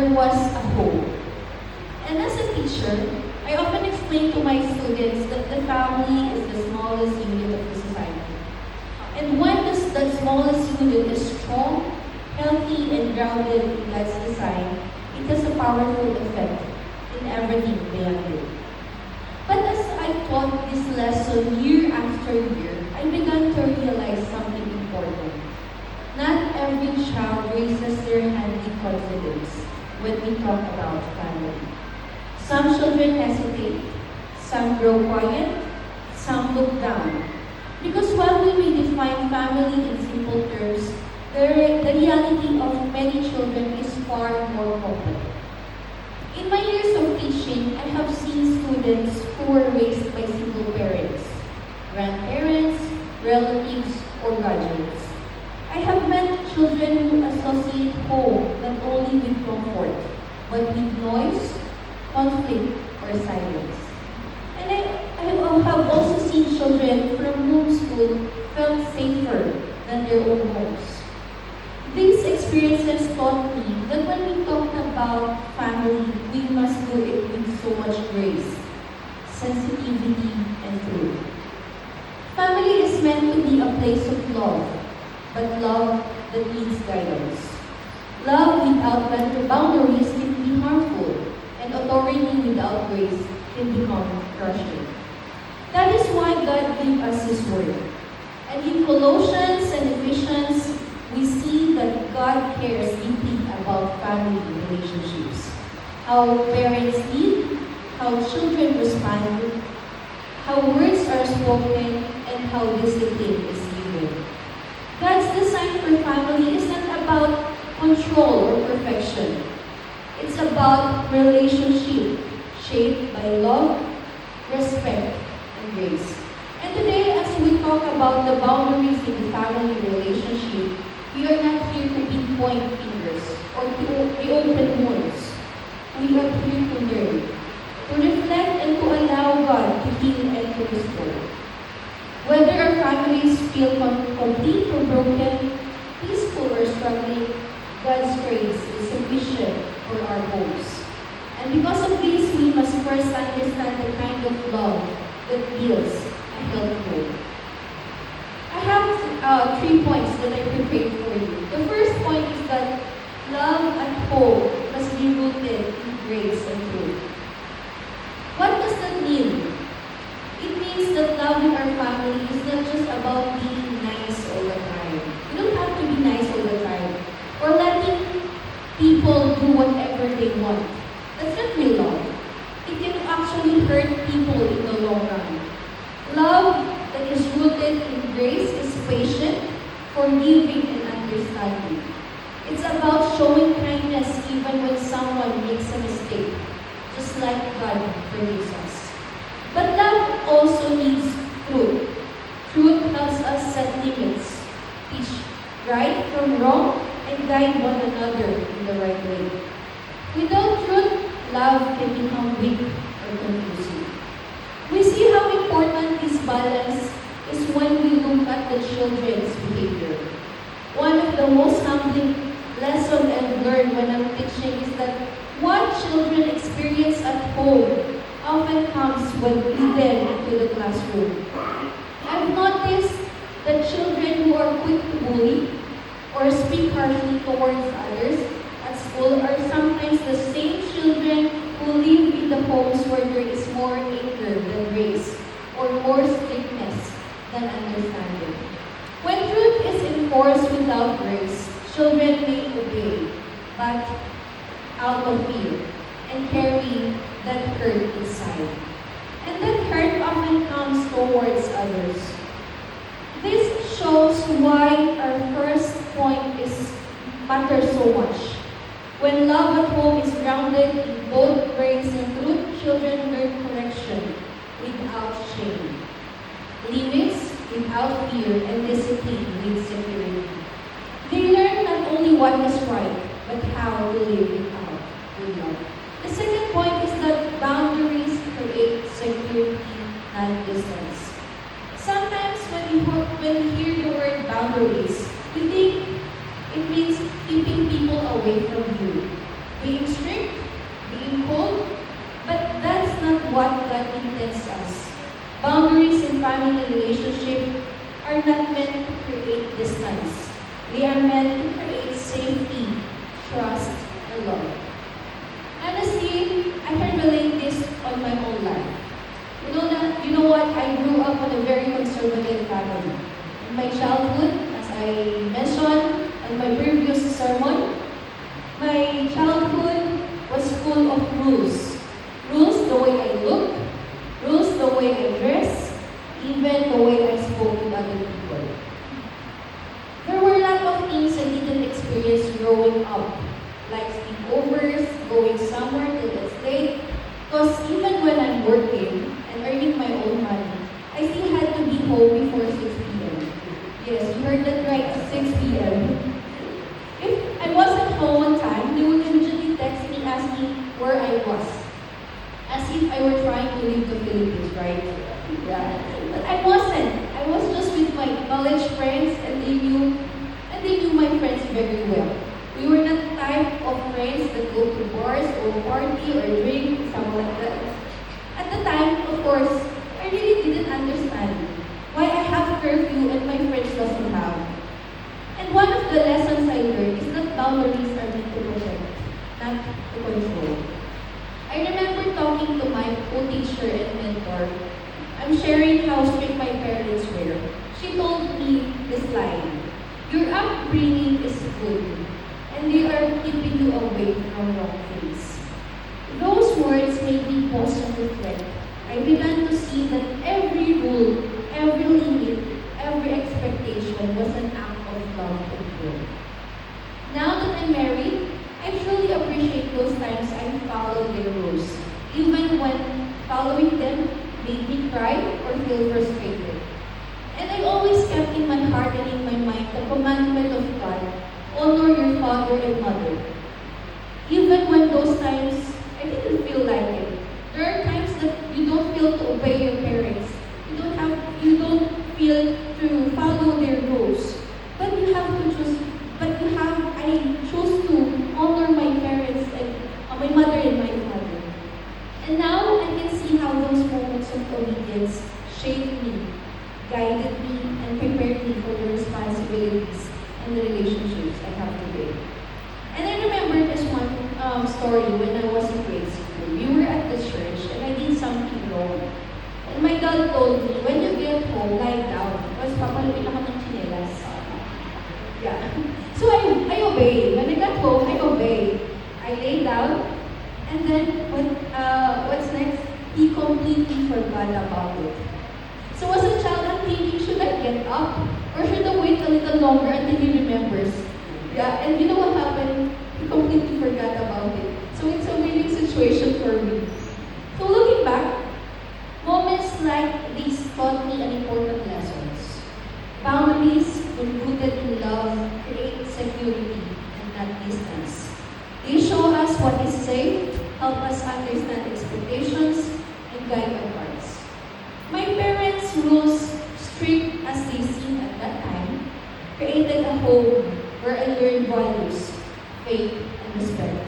there was a hope. And as a teacher, I often explain to my students that the family is the smallest unit of the society. And when that smallest unit is strong, healthy, and grounded in God's design, it has a powerful effect in everything beyond it. But as I taught this lesson year after year, I began to realize something important. Not every child raises their hand with confidence when we talk about family. Some children hesitate, some grow quiet, some look down. Because while we may define family in simple terms, the reality of many children is far more complex. In my years of teaching, I have seen students who were raised by single parents, grandparents, relatives, or guardians. I have met children who associate home not only with comfort, but with noise, conflict, or silence. And I have also seen children from whom school felt safer than their own homes. These experiences taught me that when we talk about family, we must do it with so much grace, sensitivity, and truth. Family is meant to be a place of love, but love that needs guidance. Love without boundaries can be harmful, and authority without grace can become crushing. That is why God gave us His Word. And in Colossians and Ephesians, we see that God cares deeply about family relationships. How parents lead, how children respond, how words are spoken, and how discipline is given. God's design for family is not about control or perfection. It's about relationship shaped by love, respect, and grace. And today, as we talk about the boundaries in the family relationship, we are not here to pinpoint fingers or to reopen wounds. We are here to learn, to reflect, and to allow God to heal and to restore. Whether our families feel complete or broken, peaceful or struggling, God's grace is sufficient for our homes. And because of this, we must first understand the kind of love that builds a healthy home. I have 3 points that I prepared for you. The first point is that love at home must be rooted in grace and truth. What does that mean? It means that loving our family is not just about being nice all the time. You don't have to be nice all the time. Or letting people do whatever they want. That's not real love. It can actually hurt people in the long run. Love that is rooted in grace is patient, forgiving, and understanding. It's about showing kindness even when someone makes a mistake, just like God forgives us. But love also needs truth. Truth helps us set limits, teach right from wrong, and guide one another in the right way. Without truth, love can become weak or confusing. We see how important this balance is when we look at the children's behavior. One of the most humbling lessons I've learned when I'm teaching is that what children experience at home often comes when lead into the classroom. I've noticed that children who are quick to bully or speak harshly towards others at school are sometimes the same children who live in the homes where there is more anger than grace, or more strictness than understanding. When truth is enforced without grace, children may obey, but out of fear, and carry that hurt inside. And that hurt often comes towards others. This shows why our first point matters so much. When love at home is grounded in both grace and truth, children learn correction without shame, limits without fear, and discipline with security. They learn not only what is right, but how to live it out with love. The second point is that boundaries create security and distance. Sometimes when we hear the word boundaries, we think it means keeping people away from you. being strict, being cold, but that's not what God intends us. Boundaries in family relationship are not meant to create distance. They are meant to create safety, trust, and love. Honestly, I can relate this on my own life. You know what? I grew up in a very conservative family. In my childhood, as I mentioned on my previous sermon, my childhood was full of rules. Rules the way I look, rules the way I dress, even the way I spoke with other people. There were a lot of things I didn't experience growing up, like sleepovers, going somewhere till it's late. Because even when I'm working and earning my own money, I still had to be home before 6 p.m. Yes, you heard that right, 6 p.m. If I wasn't home on time, they would immediately text me asking where I was. As if I were trying to leave the Philippines, right? Yeah. But I wasn't. I was just with my college friends and they knew my friends very well. We were not the type of friends that go to bars or party or drink, something like that. At the time, of course, I really didn't understand why I have curfew and my friends doesn't have. And one of the lessons I learned is that boundaries are meant to protect, not to control. I remember talking to my co-teacher and mentor. I'm sharing how strict my parents were. She told me this line, "Your upbringing is good, and they are keeping you away from wrong things." Those words made me pause and reflect. I began to see that every rule, every limit, every expectation was an act of love and care. Now that I'm married, I truly appreciate those times I followed their rules, even when following them made me cry or feel frustrated. And I always kept in my heart and in my mind the commandment of God, honor your father and mother. Even when those times I didn't feel like it. There are times that you don't feel to obey your parents. You don't feel to follow their rules. But you have to choose I chose to honor my parents and my mother and my father. And now I can see how those moments of obedience shaped me, guided me, and prepared me for the responsibilities and the relationships I have today. And I remember this one story when I was in grade school. We were at the church and I did something wrong. And my dad told me, when you get home, lie down. Because papaluin ako ng chinelas. Yeah. So I obeyed. When I got home, I obeyed. I lay down. And then, what's next? He completely forgot about it. So as a child, I'm thinking, should I get up? Or should I wait a little longer until he remembers? Yeah, and you know what happened? He completely forgot about it. So it's a winning situation for me. So looking back, moments like these taught me an important lessons. Boundaries, when rooted in love, create security and not distance. They show us what is safe, help us understand expectations, and guide our hearts. My parents' rules, strict as they seemed at that time, created a home where I learned values, faith, and respect.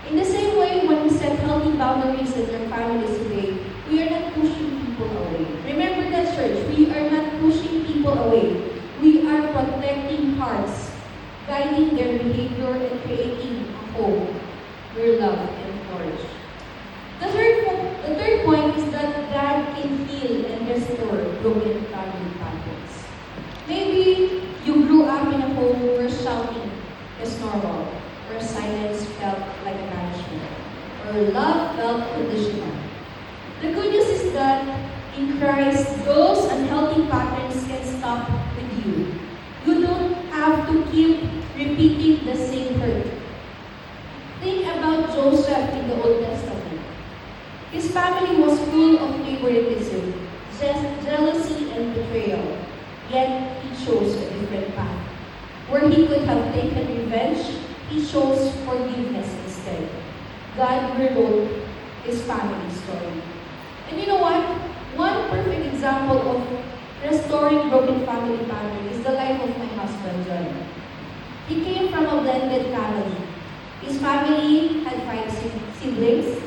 In the same way, when we set healthy boundaries in our families today, we are not pushing people away. Remember that, church, we are not pushing people away. We are protecting hearts, guiding their behavior, and creating a home where love and flourish. The third point is that God can heal and restore broken family patterns. Maybe you grew up in a home where shouting is normal, where silence felt like a punishment, or love felt conditional. The good news is that in Christ, those unhealthy patterns can stop with you. You don't have to keep repeating the same hurt. Think about Joseph in the Old Testament. His family was full of favoritism, jealousy, and betrayal. Yet he chose a different path. Where he could have taken revenge, he chose forgiveness instead. God rewrote his family story. And you know what? One perfect example of restoring broken family pattern is the life of my husband, John. He came from a blended family. His family had five siblings,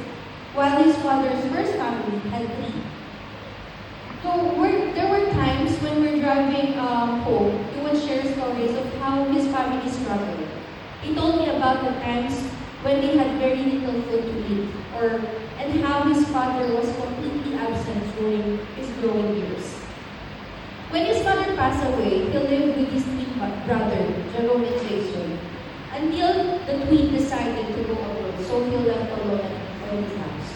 while his father's first family had three. So there were times when we're driving home, he would share stories of how his family struggled. He told me about the times when they had very little food to eat, and how his father was completely absent during his growing years. When his father passed away, he lived with his twin brother, Jerome and Jason, until the twin decided to go abroad, so he left alone at his house.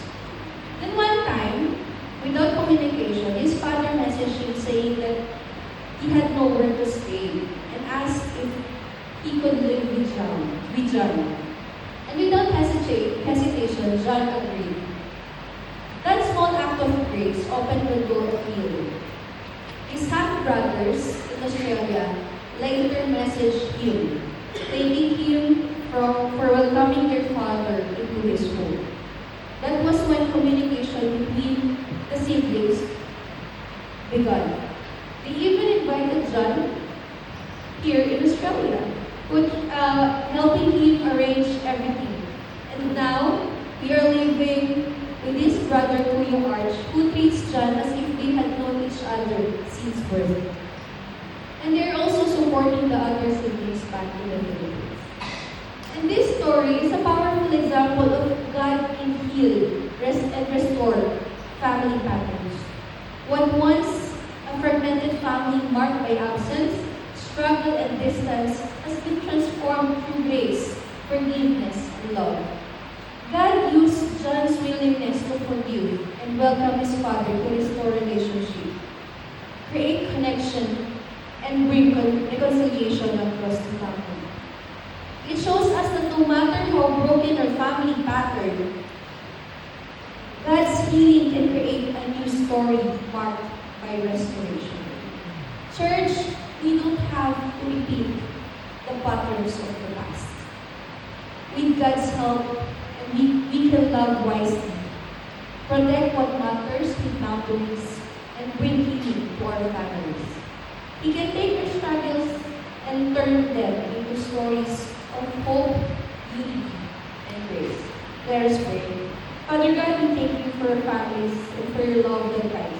Then one time, without communication, his father messaged him saying that he had nowhere to stay and asked if he could live with John. And without hesitation, John agreed. That small act of grace opened the door of healing. His half-brothers in Australia later messaged him, thanking him for welcoming their father into his home. That was when communication between the siblings began. They even invited John here in Australia, helping him arrange everything. And now, we are living with his brother Kuya Arch, who treats John as if they had known each other since birth. And they're also supporting the other siblings back in the Philippines. And this story is a powerful example of God can heal and restore family patterns. What once a fragmented family marked by absence, struggle, and distance has been transformed through grace, forgiveness, and love. God used John's willingness to forgive and welcome his father to restore relationship, create connection, and bring reconciliation across the family. It shows us that no matter how broken our family pattern, God's healing can create a new story marked by restoration. Church, we don't have to repeat the patterns of the past. With God's help, we can love wisely, protect what matters with boundaries, and bring healing to our families. He can take our struggles and turn them into stories of hope, unity, and grace. Let us pray. Father God, we thank you for our families and for your love that guides